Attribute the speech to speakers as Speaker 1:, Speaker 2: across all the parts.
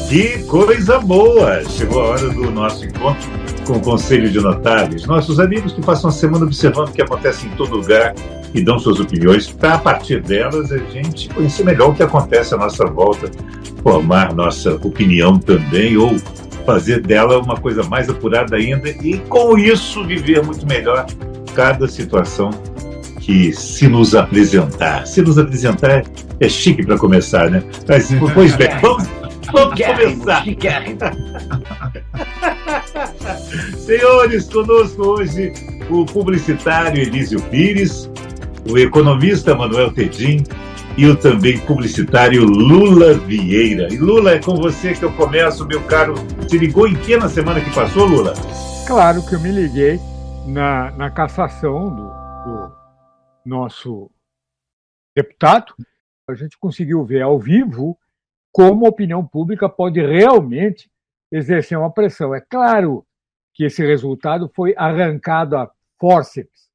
Speaker 1: Que coisa boa! Chegou a hora do nosso encontro com o Conselho de Notáveis. Nossos amigos que passam a semana observando o que acontece em todo lugar e dão suas opiniões para, a partir delas, a gente conhecer melhor o que acontece à nossa volta, formar nossa opinião também, ou fazer dela uma coisa mais apurada ainda e, com isso, viver muito melhor cada situação que se nos apresentar. Se nos apresentar é chique para começar, né? Mas, pois bem, vamos começar. Senhores, conosco hoje o publicitário Elísio Pires, o economista Manuel Tedim e o também publicitário Lula Vieira. E Lula, é com você que eu começo, meu caro. Se ligou em que na semana que passou, Lula?
Speaker 2: Claro que eu me liguei na cassação do nosso deputado. A gente conseguiu ver ao vivo como a opinião pública pode realmente exercer uma pressão. É claro que esse resultado foi arrancado a fórceps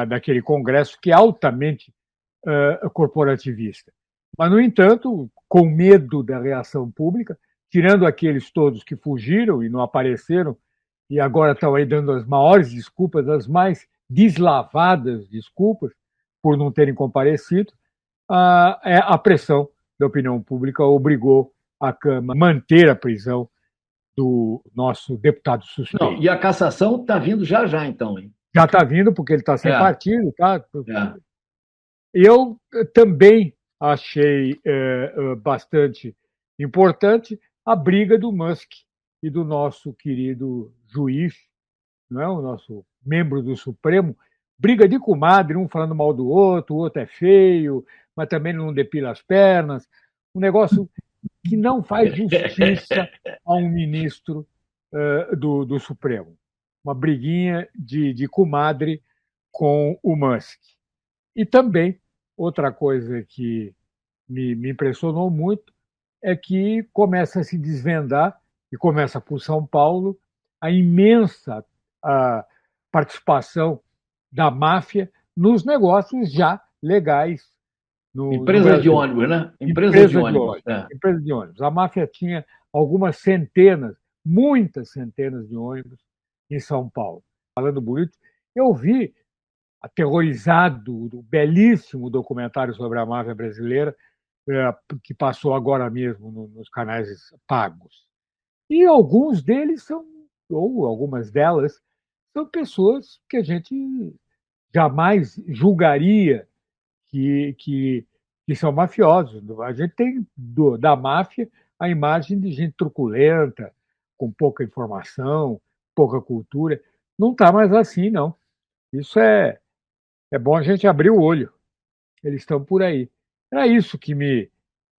Speaker 2: daquele Congresso que é altamente corporativista. Mas, no entanto, com medo da reação pública, tirando aqueles todos que fugiram e não apareceram, e agora estão aí dando as maiores desculpas, as mais deslavadas desculpas por não terem comparecido, a pressão da opinião pública obrigou a Câmara a manter a prisão do nosso deputado suspeito.
Speaker 3: Não, e a cassação está vindo já, então, hein?
Speaker 2: Já está vindo, porque ele está sem partido. Tá?
Speaker 3: É.
Speaker 2: Eu também achei bastante importante a briga do Musk e do nosso querido juiz, não é? O nosso membro do Supremo, briga de comadre, um falando mal do outro, o outro é feio, mas também não depila as pernas, um negócio que não faz justiça a um ministro do Supremo. Uma briguinha de comadre com o Musk. E também, outra coisa que me impressionou muito é que começa a se desvendar, e começa por São Paulo, a imensa participação da máfia nos negócios já legais.
Speaker 3: Empresa de ônibus, né? Empresa de ônibus.
Speaker 2: Empresa de ônibus. A máfia tinha algumas centenas, muitas centenas de ônibus em São Paulo. Falando bonito, eu vi, aterrorizado, do belíssimo documentário sobre a máfia brasileira, que passou agora mesmo nos canais pagos. E alguns deles são, ou algumas delas, são pessoas que a gente jamais julgaria que são mafiosos. A gente tem da máfia a imagem de gente truculenta, com pouca informação, pouca cultura. Não está mais assim, não. Isso é bom a gente abrir o olho. Eles estão por aí. Era isso que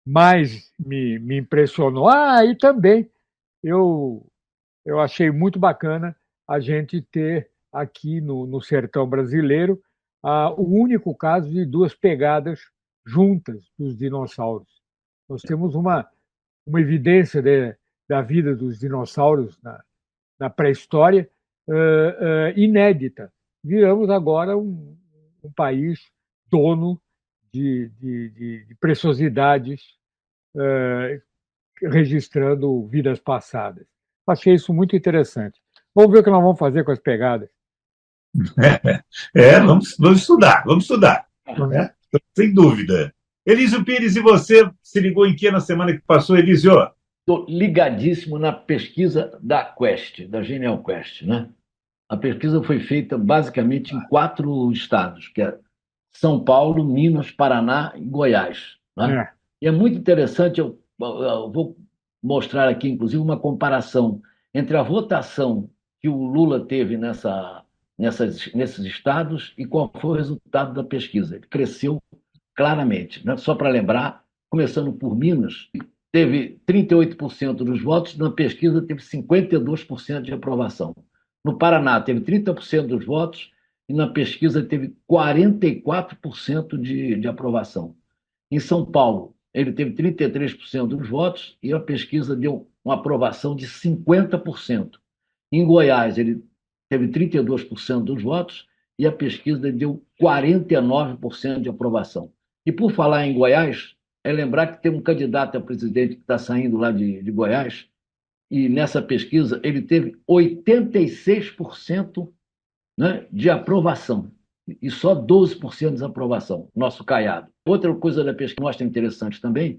Speaker 2: mais me impressionou. E também eu achei muito bacana a gente ter aqui no sertão brasileiro o único caso de duas pegadas juntas dos dinossauros. Nós temos uma evidência da vida dos dinossauros na pré-história inédita. Viramos agora um país dono de preciosidades registrando vidas passadas. Achei isso muito interessante. Vamos ver o que nós vamos fazer com as pegadas.
Speaker 1: Vamos estudar. Né? Sem dúvida. Elísio Pires, e você se ligou em que na semana que passou, Elísio?
Speaker 3: Estou ligadíssimo na pesquisa da Quest, da Genial Quest, né? A pesquisa foi feita basicamente em 4 estados, que é São Paulo, Minas, Paraná e Goiás. Né? E é muito interessante, eu vou mostrar aqui, inclusive, uma comparação entre a votação que o Lula teve nesses estados e qual foi o resultado da pesquisa. Ele cresceu claramente. Né? Só para lembrar, começando por Minas, teve 38% dos votos, na pesquisa teve 52% de aprovação. No Paraná, teve 30% dos votos e na pesquisa teve 44% de aprovação. Em São Paulo, ele teve 33% dos votos e a pesquisa deu uma aprovação de 50%. Em Goiás, ele teve 32% dos votos e a pesquisa deu 49% de aprovação. E por falar em Goiás, é lembrar que tem um candidato a presidente que está saindo lá de Goiás, e nessa pesquisa ele teve 86%, né, de aprovação e só 12% de desaprovação, nosso Caiado. Outra coisa da pesquisa que mostra interessante também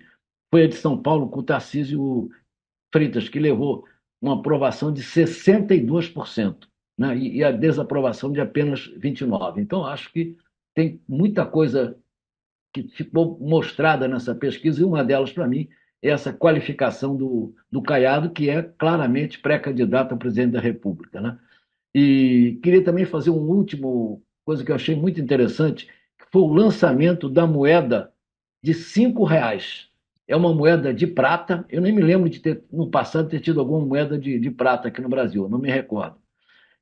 Speaker 3: foi a de São Paulo com o Tarcísio Freitas, que levou uma aprovação de 62%, né, e a desaprovação de apenas 29%. Então, acho que tem muita coisa que ficou mostrada nessa pesquisa, e uma delas, para mim, é essa qualificação do Caiado, que é claramente pré-candidato a presidente da República, né? E queria também fazer um último coisa que eu achei muito interessante, que foi o lançamento da moeda de R$ 5. É uma moeda de prata. Eu nem me lembro de ter, no passado, ter tido alguma moeda de prata aqui no Brasil, não me recordo.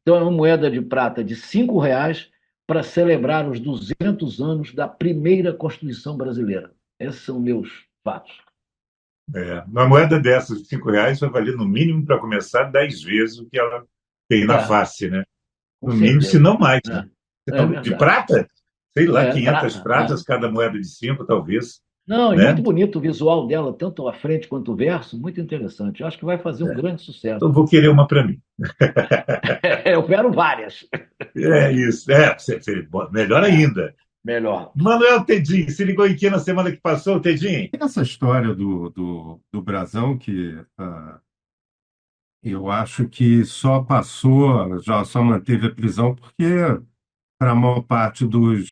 Speaker 3: Então, é uma moeda de prata de R$ 5 para celebrar os 200 anos da primeira Constituição brasileira. Esses são meus fatos.
Speaker 1: Uma moeda dessas de R$ 5 vai valer, no mínimo, para começar, 10 vezes o que ela tem na face, né?
Speaker 3: Com
Speaker 1: No mínimo,
Speaker 3: certeza.
Speaker 1: se não mais, né? Então, de
Speaker 3: Verdade.
Speaker 1: prata? Sei lá, 500
Speaker 3: prata,
Speaker 1: pratas, cada moeda de 5, talvez.
Speaker 3: Não, é
Speaker 1: Né?
Speaker 3: muito bonito o visual dela, tanto a frente quanto o verso, muito interessante. Eu acho que vai fazer um grande sucesso.
Speaker 1: Então, vou querer uma para mim.
Speaker 3: Eu quero várias.
Speaker 1: É isso. Melhor ainda.
Speaker 3: Melhor.
Speaker 1: Manuel Tedinho, se ligou em que na semana que passou, Tedinho?
Speaker 4: Essa história do Brasão, que eu acho que só passou, já só manteve a prisão, porque para a maior parte dos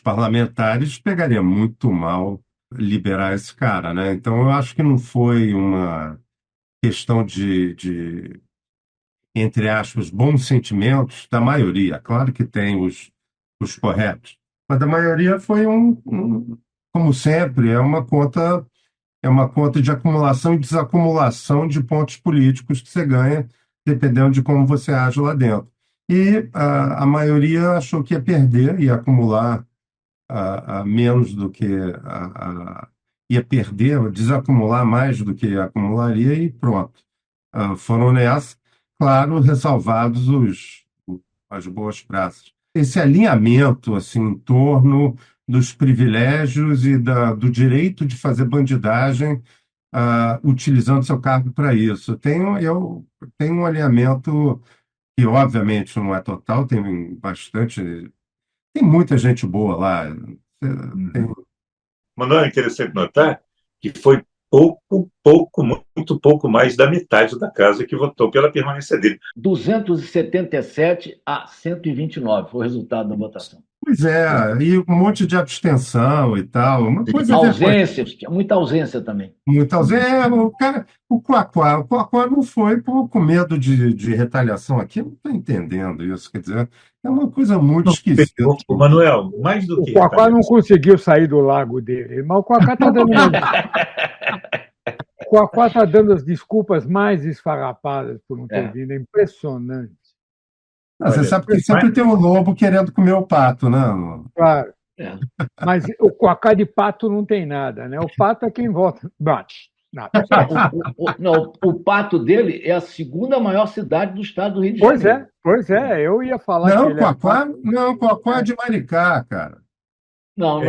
Speaker 4: parlamentares pegaria muito mal liberar esse cara, né? Então eu acho que não foi uma questão de entre aspas, bons sentimentos da maioria. Claro que tem os corretos, mas da maioria foi como sempre, é uma conta de acumulação e desacumulação de pontos políticos que você ganha, dependendo de como você age lá dentro. E a maioria achou que ia perder, ia acumular menos do que ia perder, desacumular mais do que acumularia, e pronto. Foram nessa, claro, ressalvados as boas praças. Esse alinhamento assim, em torno dos privilégios e do direito de fazer bandidagem utilizando seu cargo para isso. Eu tenho um alinhamento que, obviamente, não é total, tem muita gente boa lá.
Speaker 1: Manuel, é interessante notar que foi muito pouco mais da metade da casa que votou pela permanência dele.
Speaker 3: 277 a 129 foi o resultado da votação.
Speaker 4: Pois é, e um monte de abstenção e tal. Uma coisa
Speaker 3: ausências, muita ausência também.
Speaker 4: Muita ausência. O Quaquá não foi com medo de retaliação aqui. Eu não estou entendendo isso. Quer dizer, é uma coisa muito esquisita.
Speaker 1: Manuel, mais do que.
Speaker 2: O Quaquá não conseguiu sair do lago dele, mas o Quaquá está dando. O Quaquá está dando as desculpas mais esfarrapadas por não ter vindo. É impressionante.
Speaker 4: Você sabe que sempre tem um lobo querendo comer o pato, né?
Speaker 2: Claro. Mas o Quaquá de pato não tem nada, né? O pato é quem vota. Bate. Nada.
Speaker 3: O pato dele é a segunda maior cidade do estado do Rio de Janeiro.
Speaker 2: Pois é. Eu ia falar
Speaker 4: não,
Speaker 2: que ele
Speaker 4: Quaquá é de Maricá, cara.
Speaker 3: Não,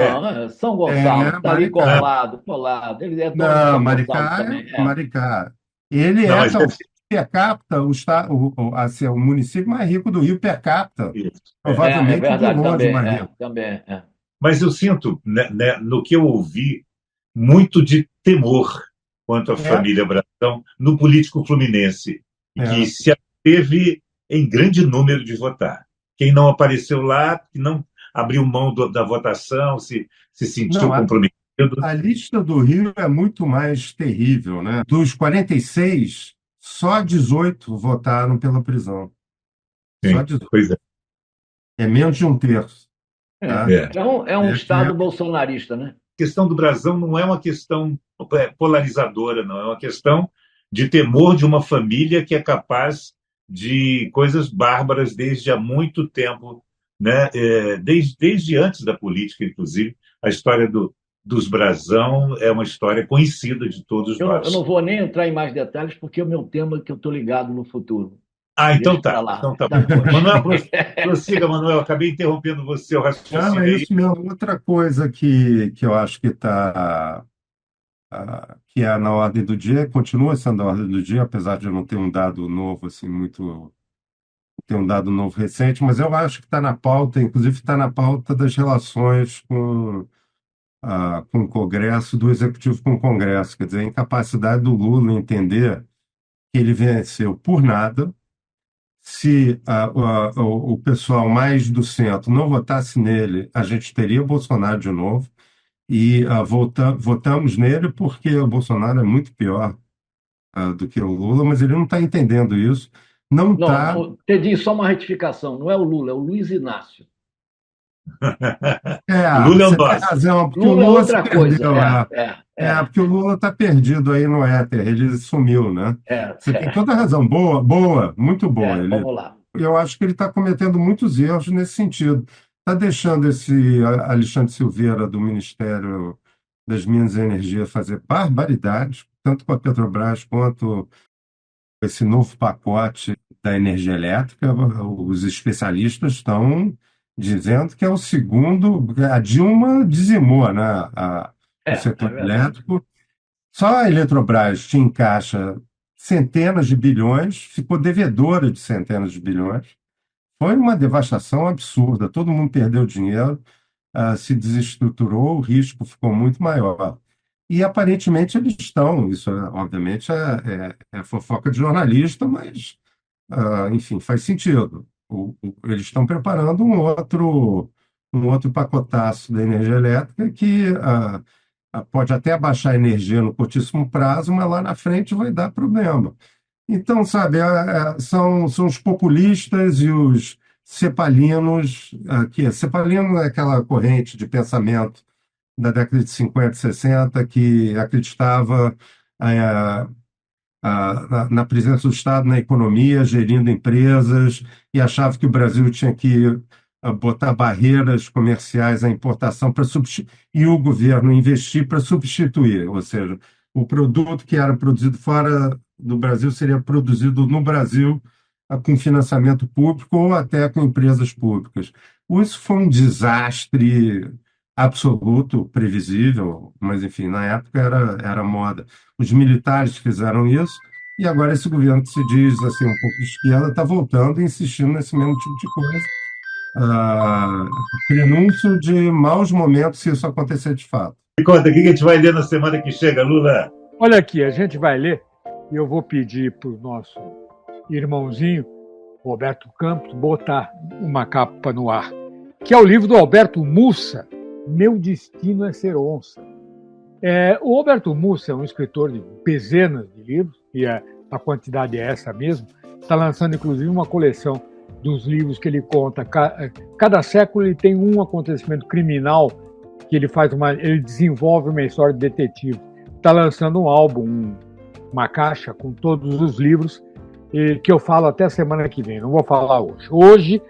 Speaker 3: São Gonçalo, está ali colado. Ele é
Speaker 4: não, Maricá é Maricá. Ele é per capita, o município mais rico do Rio per capita. Provavelmente
Speaker 3: verdade,
Speaker 4: de longe mais rico.
Speaker 3: Também.
Speaker 1: Mas eu sinto, né, no que eu ouvi, muito de temor quanto à família Brasão no político fluminense, que se absteve em grande número de votar. Quem não apareceu lá, que não abriu mão da votação, se sentiu comprometido.
Speaker 4: A lista do Rio é muito mais terrível, né? Dos 46, só 18 votaram pela prisão.
Speaker 1: Sim,
Speaker 4: só 18.
Speaker 1: Pois é.
Speaker 4: É menos de um terço.
Speaker 3: Então, é um Estado bolsonarista, né?
Speaker 1: A questão do Brasão não é uma questão polarizadora, não. É uma questão de temor de uma família que é capaz de coisas bárbaras desde há muito tempo, né? Desde antes da política, inclusive. A história dos Brasão é uma história conhecida de todos nós.
Speaker 3: Eu não vou nem entrar em mais detalhes, porque é o meu tema que eu estou ligado no futuro.
Speaker 1: Então tá. Manuel, prossiga, Manuel. Acabei interrompendo você, o raciocínio.
Speaker 4: É isso mesmo. Outra coisa que eu acho que está que é na ordem do dia, continua sendo a ordem do dia, apesar de eu não ter um dado novo, assim, muito. Ter um dado novo recente, mas eu acho que está na pauta, inclusive está na pauta das relações com o Congresso, do Executivo com o Congresso, quer dizer, a incapacidade do Lula em entender que ele venceu por nada. Se o pessoal mais do centro não votasse nele, a gente teria Bolsonaro de novo. E votamos nele porque o Bolsonaro é muito pior do que o Lula, mas ele não está entendendo isso. Não está.
Speaker 3: Não, Tedinho, só uma retificação. Não é o Lula, é o Luiz Inácio.
Speaker 1: Lula é o
Speaker 4: Você tem
Speaker 1: nosso.
Speaker 4: razão, porque
Speaker 3: Lula
Speaker 4: o
Speaker 3: é
Speaker 4: Lula
Speaker 3: outra
Speaker 4: se
Speaker 3: coisa.
Speaker 4: perdeu. Porque o Lula está perdido aí no éter, ele sumiu, né? Você tem toda a razão. Boa, muito boa.
Speaker 3: Vamos lá.
Speaker 4: Eu acho que ele está cometendo muitos erros nesse sentido. Está deixando esse Alexandre Silveira do Ministério das Minas e Energia fazer barbaridades, tanto com a Petrobras quanto esse novo pacote da energia elétrica. Os especialistas estão dizendo que é o segundo. A Dilma dizimou, né, o setor elétrico. Só a Eletrobras tinha em caixa centenas de bilhões, ficou devedora de centenas de bilhões. Foi uma devastação absurda, todo mundo perdeu dinheiro, se desestruturou, o risco ficou muito maior. E aparentemente eles estão, isso obviamente é fofoca de jornalista, mas, enfim, faz sentido. Eles estão preparando um outro pacotaço da energia elétrica que pode até abaixar a energia no curtíssimo prazo, mas lá na frente vai dar problema. Então, sabe, são os populistas e os cepalinos. Cepalino é aquela corrente de pensamento da década de 50 e 60 que acreditava na presença do Estado na economia, gerindo empresas, e achava que o Brasil tinha que botar barreiras comerciais à importação e o governo investir para substituir, ou seja, o produto que era produzido fora do Brasil seria produzido no Brasil com financiamento público ou até com empresas públicas. Isso foi um desastre absoluto, previsível, mas, enfim, na época era moda. Os militares fizeram isso e agora esse governo que se diz assim, um pouco de esquerda está voltando e insistindo nesse mesmo tipo de coisa. Prenúncio de maus momentos se isso acontecer de fato.
Speaker 1: Me conta, o que a gente vai ler na semana que chega, Lula?
Speaker 2: Olha aqui, a gente vai ler, e eu vou pedir para o nosso irmãozinho, Roberto Campos, botar uma capa no ar, que é o livro do Alberto Mussa, Meu Destino é Ser Onça. O Alberto Mussa é um escritor de dezenas de livros, e a quantidade é essa mesmo, está lançando inclusive uma coleção dos livros que ele conta. Cada século ele tem um acontecimento criminal que ele desenvolve uma história de detetive. Está lançando um álbum, uma caixa com todos os livros, que eu falo até semana que vem, não vou falar hoje. Hoje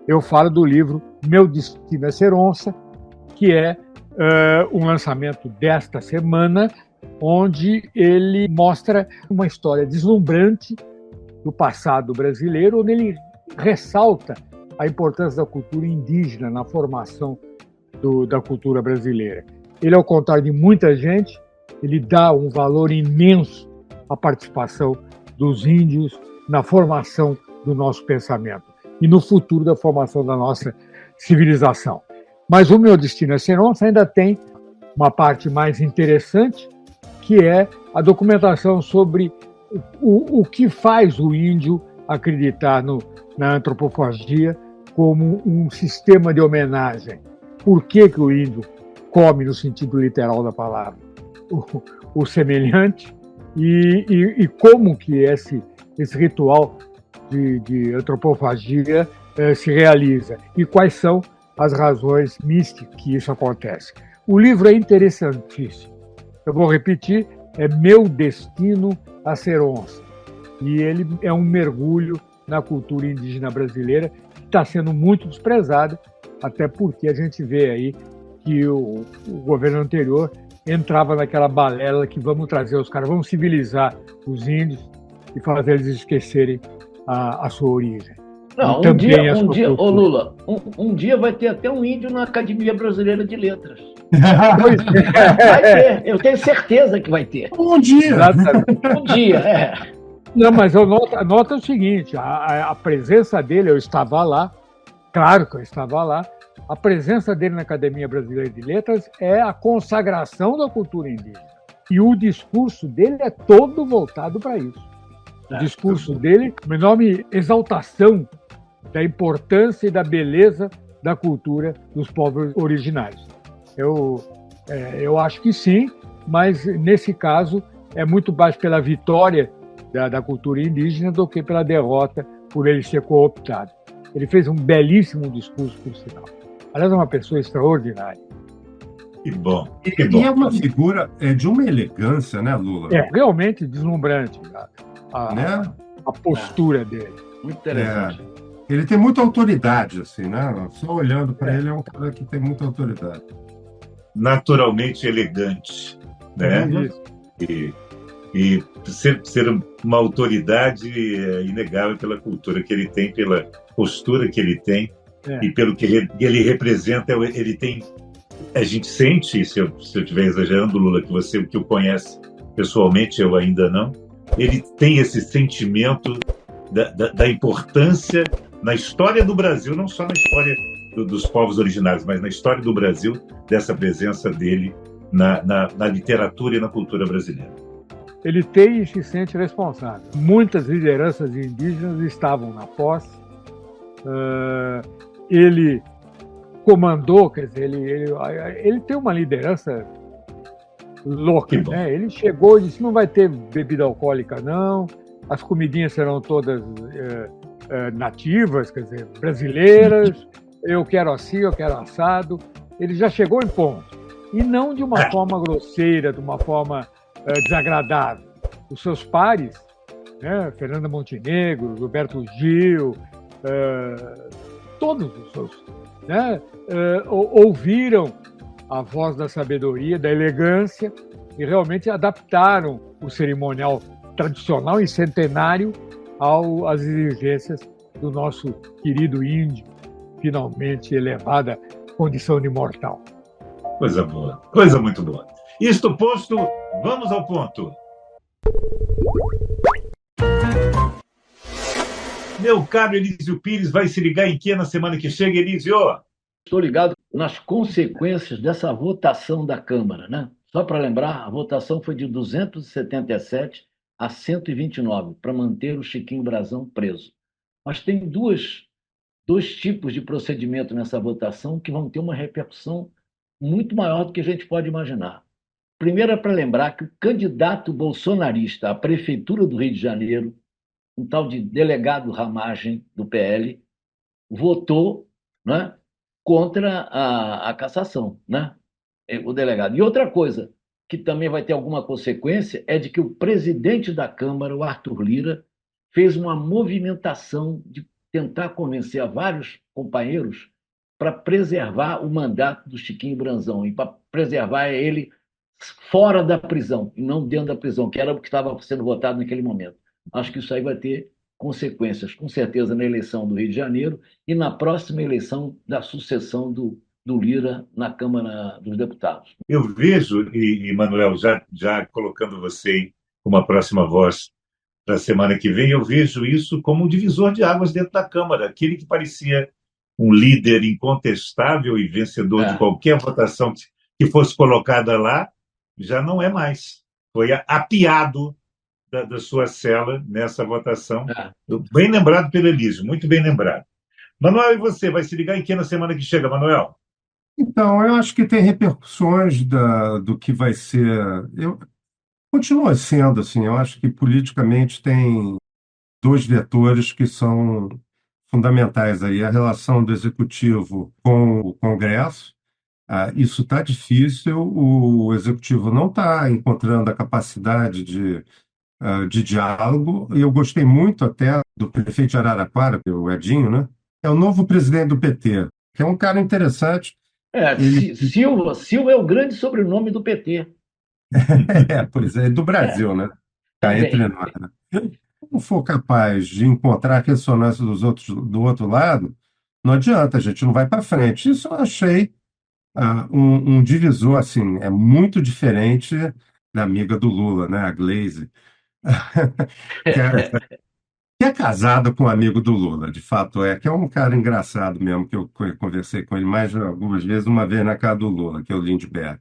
Speaker 2: eu falo do livro Meu Destino é Ser Onça, que é um lançamento desta semana, onde ele mostra uma história deslumbrante do passado brasileiro, onde ele ressalta a importância da cultura indígena na formação da cultura brasileira. Ele, ao contrário de muita gente, ele dá um valor imenso à participação dos índios na formação do nosso pensamento e no futuro da formação da nossa civilização. Mas o Meu Destino é Ser Onça ainda tem uma parte mais interessante, que é a documentação sobre o que faz o índio acreditar na antropofagia como um sistema de homenagem. Por que o índio come, no sentido literal da palavra, o semelhante, e como que esse ritual de antropofagia se realiza, e quais são as razões místicas que isso acontece. O livro é interessantíssimo. Eu vou repetir, é Meu Destino a Ser Onça. E ele é um mergulho na cultura indígena brasileira, que está sendo muito desprezada, até porque a gente vê aí que o governo anterior entrava naquela balela que vamos trazer os caras, vamos civilizar os índios e fazer eles esquecerem a sua origem.
Speaker 3: Não,
Speaker 2: e também a sua
Speaker 3: ô
Speaker 2: cultura.
Speaker 3: Lula, um dia vai ter até um índio na Academia Brasileira de Letras.
Speaker 2: Pois
Speaker 3: Vai ter, eu tenho certeza que vai ter.
Speaker 4: Um dia.
Speaker 2: exatamente.
Speaker 3: Um dia, é.
Speaker 2: Não, mas eu noto o seguinte: a presença dele, eu estava lá, claro que eu estava lá, a presença dele na Academia Brasileira de Letras é a consagração da cultura indígena. E o discurso dele é todo voltado para isso. O discurso dele, uma enorme exaltação da importância e da beleza da cultura dos povos originários. Eu acho que sim, mas nesse caso é muito mais pela vitória da cultura indígena do que pela derrota por ele ser cooptado. Ele fez um belíssimo discurso, por sinal. Aliás, é uma pessoa extraordinária.
Speaker 1: Que bom.
Speaker 4: E é uma figura de uma elegância, né, Lula?
Speaker 2: É realmente deslumbrante
Speaker 4: Né?
Speaker 2: a postura dele.
Speaker 3: Muito interessante.
Speaker 4: Ele tem muita autoridade, assim, né? Só olhando para ele, é um cara que tem muita autoridade.
Speaker 1: Naturalmente elegante, né?
Speaker 2: Isso.
Speaker 1: E ser uma autoridade inegável pela cultura que ele tem, pela postura que ele tem e pelo que ele representa. Ele tem, a gente sente, se eu estiver exagerando, Lula, que você que o conhece pessoalmente, eu ainda não, ele tem esse sentimento da importância na história do Brasil, não só na história dos povos originários, mas na história do Brasil, dessa presença dele na literatura e na cultura brasileira.
Speaker 2: Ele tem e se sente responsável. Muitas lideranças indígenas estavam na posse. Ele comandou, quer dizer, ele tem uma liderança louca, né? Ele chegou e disse: não vai ter bebida alcoólica, não. As comidinhas serão todas nativas, quer dizer, brasileiras. Eu quero assim, eu quero assado. Ele já chegou em ponto. E não de uma forma grosseira, de uma forma desagradável. Os seus pares, né, Fernanda Montenegro, Gilberto Gil, todos os seus, né, ouviram a voz da sabedoria, da elegância e realmente adaptaram o cerimonial tradicional e centenário às exigências do nosso querido índio, finalmente elevada à condição de mortal.
Speaker 1: Coisa boa, coisa muito boa. Isto posto, vamos ao ponto. Meu caro Elísio Pires, vai se ligar em que na semana que chega, Elísio?
Speaker 3: Estou ligado nas consequências dessa votação da Câmara, né? Só para lembrar, a votação foi de 277 a 129 para manter o Chiquinho Brazão preso. Mas tem dois tipos de procedimento nessa votação que vão ter uma repercussão muito maior do que a gente pode imaginar. Primeiro é para lembrar que o candidato bolsonarista à Prefeitura do Rio de Janeiro, um tal de delegado Ramagem, do PL, votou, né, contra a cassação, né, o delegado. E outra coisa, que também vai ter alguma consequência, é de que o presidente da Câmara, o Arthur Lira, fez uma movimentação de tentar convencer a vários companheiros para preservar o mandato do Chiquinho Brazão e para preservar ele fora da prisão e não dentro da prisão, que era o que estava sendo votado naquele momento. Acho que isso aí vai ter consequências, com certeza, na eleição do Rio de Janeiro e na próxima eleição da sucessão do Lira na Câmara dos Deputados.
Speaker 1: Eu vejo, e Manuel, já colocando você como a próxima voz para a semana que vem, eu vejo isso como um divisor de águas dentro da Câmara. Aquele que parecia um líder incontestável e vencedor de qualquer votação que fosse colocada lá, já não é mais. Foi apiado da sua cela nessa votação. Bem lembrado pelo Elísio, muito bem lembrado. Manuel, e você? Vai se ligar em que na semana que chega, Manuel?
Speaker 4: Então, eu acho que tem repercussões do que vai ser. Continua sendo assim, eu acho que politicamente tem dois vetores que são fundamentais aí. A relação do Executivo com o Congresso. Isso está difícil, o Executivo não está encontrando a capacidade de diálogo. Eu gostei muito até do prefeito de Araraquara, o Edinho, né? É o novo presidente do PT, que é um cara interessante.
Speaker 3: Silva é o grande sobrenome do PT.
Speaker 4: Pois é, do Brasil, né? Está entre nós. Né? não for capaz de encontrar a ressonância dos outros do outro lado, não adianta, a gente não vai para frente. Isso eu achei um divisor, assim, é muito diferente da amiga do Lula, né, a Glaze, que é casada com um amigo do Lula, de fato que é um cara engraçado mesmo, que eu conversei com ele mais algumas vezes, uma vez na casa do Lula, que é o Lindbergh,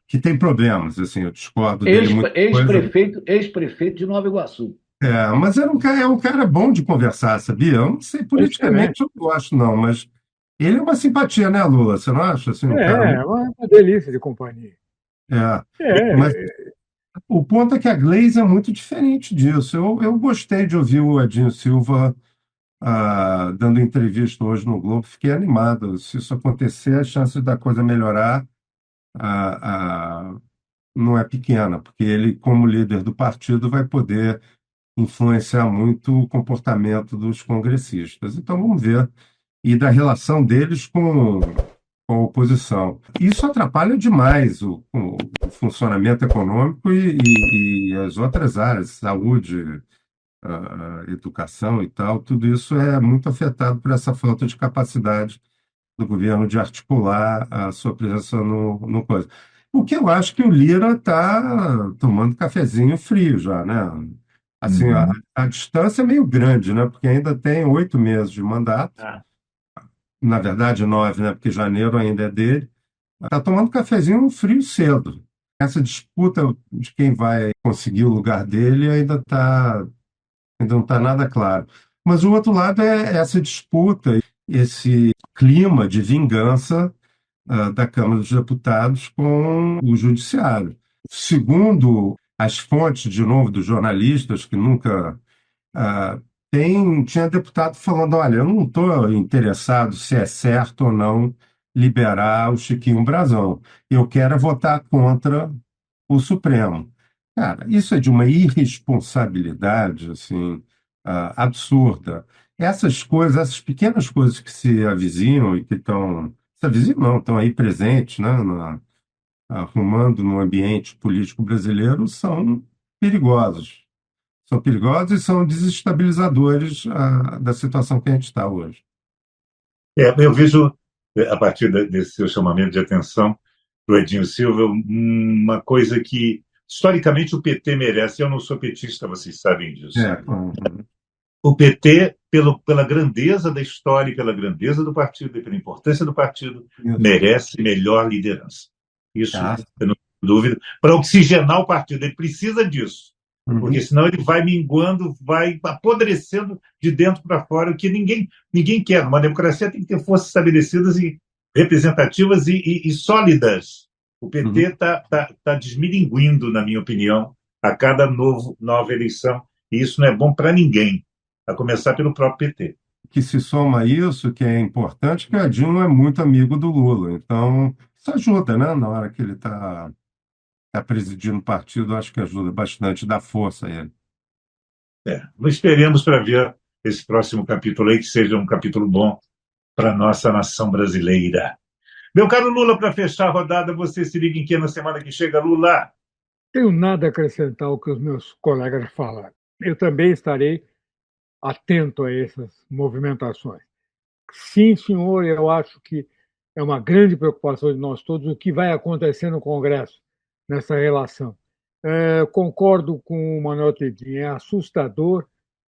Speaker 4: que tem problemas, assim, eu discordo dele muita coisa.
Speaker 3: Ex-prefeito de Nova Iguaçu.
Speaker 4: Mas é um cara bom de conversar, sabia? Eu não sei, politicamente eu não gosto, não, mas ele é uma simpatia, né, Lula? Você não acha? Assim, um cara
Speaker 2: É uma delícia de companhia.
Speaker 4: Mas
Speaker 2: É,
Speaker 4: o ponto é que a Glaze é muito diferente disso. Eu gostei de ouvir o Edinho Silva dando entrevista hoje no Globo, fiquei animado. Se isso acontecer, a chance da coisa melhorar ah, ah, não é pequena, porque ele, como líder do partido, vai poder influenciar muito o comportamento dos congressistas. Então, vamos ver. E da relação deles com a oposição. Isso atrapalha demais o funcionamento econômico e as outras áreas, saúde, educação e tal, tudo isso é muito afetado por essa falta de capacidade do governo de articular a sua presença no coisa. O que eu acho que o Lira está tomando cafezinho frio já, né? Assim, a distância é meio grande, né? Porque ainda tem 8 meses de mandato, na verdade 9, né? Porque janeiro ainda é dele. Está tomando cafezinho frio cedo. Essa disputa de quem vai conseguir o lugar dele ainda não está nada claro. Mas o outro lado é essa disputa, esse clima de vingança da Câmara dos Deputados com o Judiciário. Segundo as fontes, de novo, dos jornalistas, que nunca. ah, tinha deputado falando: olha, eu não estou interessado se é certo ou não liberar o Chiquinho Brazão. Eu quero é votar contra o Supremo. Cara, isso é de uma irresponsabilidade assim, absurda. Essas coisas, essas pequenas coisas que se avizinham e que estão. Se avizinham, não, estão aí presentes, né, arrumando no ambiente político brasileiro, são perigosos. São perigosos e são desestabilizadores da situação que a gente está hoje.
Speaker 1: Eu vejo, a partir desse seu chamamento de atenção do Edinho Silva, uma coisa que, historicamente, o PT merece. Eu não sou petista, vocês sabem disso. O PT, pela grandeza da história, pela grandeza do partido e pela importância do partido, merece melhor liderança. Isso, eu não tenho dúvida. Para oxigenar o partido, ele precisa disso. Porque senão ele vai minguando, vai apodrecendo de dentro para fora, o que ninguém quer. Uma democracia tem que ter forças estabelecidas e representativas e sólidas. O PT está desmilinguindo, na minha opinião, a cada nova eleição, e isso não é bom para ninguém, a começar pelo próprio PT.
Speaker 4: Que se soma a isso, que é importante, que o Edinho é muito amigo do Lula. Então, isso ajuda, né? Na hora que ele está presidindo o partido, acho que ajuda bastante, dá força a ele.
Speaker 1: Esperemos para ver esse próximo capítulo aí, que seja um capítulo bom para a nossa nação brasileira. Meu caro Lula, para fechar a rodada, você se liga em que na semana que chega, Lula?
Speaker 2: Tenho nada a acrescentar ao que os meus colegas falaram. Eu também estarei atento a essas movimentações. Sim, senhor, eu acho que é uma grande preocupação de nós todos o que vai acontecer no Congresso nessa relação. Concordo com o Manuel Tedinho, é assustador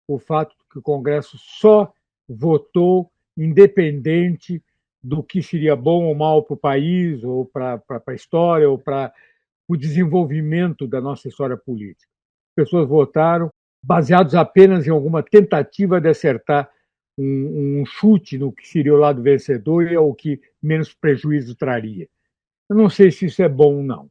Speaker 2: o fato de que o Congresso só votou independente do que seria bom ou mal para o país, ou para a história, ou para o desenvolvimento da nossa história política. As pessoas votaram baseados apenas em alguma tentativa de acertar um chute no que seria o lado vencedor e o que menos prejuízo traria. Eu não sei se isso é bom ou não.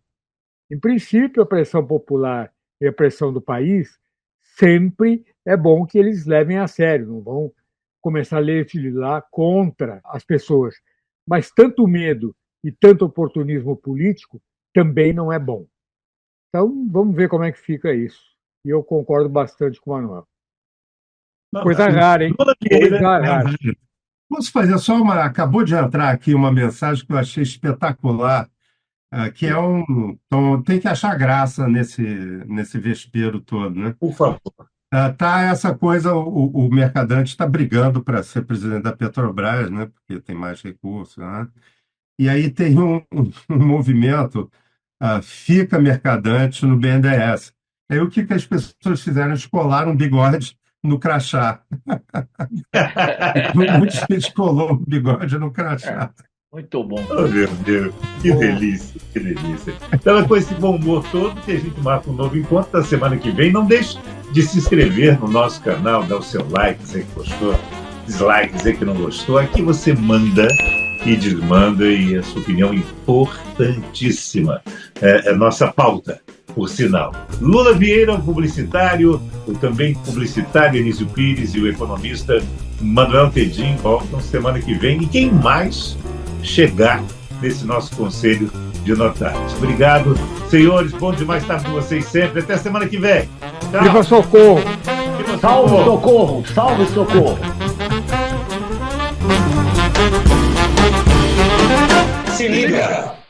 Speaker 2: Em princípio, a pressão popular e a pressão do país sempre é bom que eles levem a sério, não vão começar a legislar contra as pessoas. Mas tanto medo e tanto oportunismo político também não é bom. Então, vamos ver como é que fica isso. E eu concordo bastante com o Manuel. Coisa rara, hein? Coisa rara.
Speaker 4: Posso fazer só uma... Acabou de entrar aqui uma mensagem que eu achei espetacular, que é um... Então, tem que achar graça nesse vespeiro todo, né?
Speaker 1: Por favor.
Speaker 4: Tá essa coisa, o Mercadante está brigando para ser presidente da Petrobras, né? Porque tem mais recursos, né? E aí tem um movimento, fica Mercadante no BNDES. Aí o que as pessoas fizeram? Eles colaram um bigode no crachá. Muita gente colou o bigode no crachá.
Speaker 3: Muito bom.
Speaker 1: Oh, meu Deus, que delícia, que delícia. Então é com esse bom humor todo que a gente marca um novo encontro da semana que vem. Não deixe de se inscrever no nosso canal, dar o seu like, dizer que gostou, dislike, dizer que não gostou. Aqui você manda e desmanda, e a sua opinião é importantíssima. É nossa pauta, por sinal. Lula Vieira, o publicitário, o também publicitário Anísio Pires e o economista Manuel Tedim voltam semana que vem. E quem mais chegar nesse nosso Conselho de Notários. Obrigado, senhores. Bom demais estar com vocês sempre. Até semana que vem. Tchau.
Speaker 2: Viva socorro!
Speaker 1: Viva
Speaker 3: Salve,
Speaker 1: socorro!
Speaker 3: socorro! Salve, socorro!
Speaker 5: Se liga!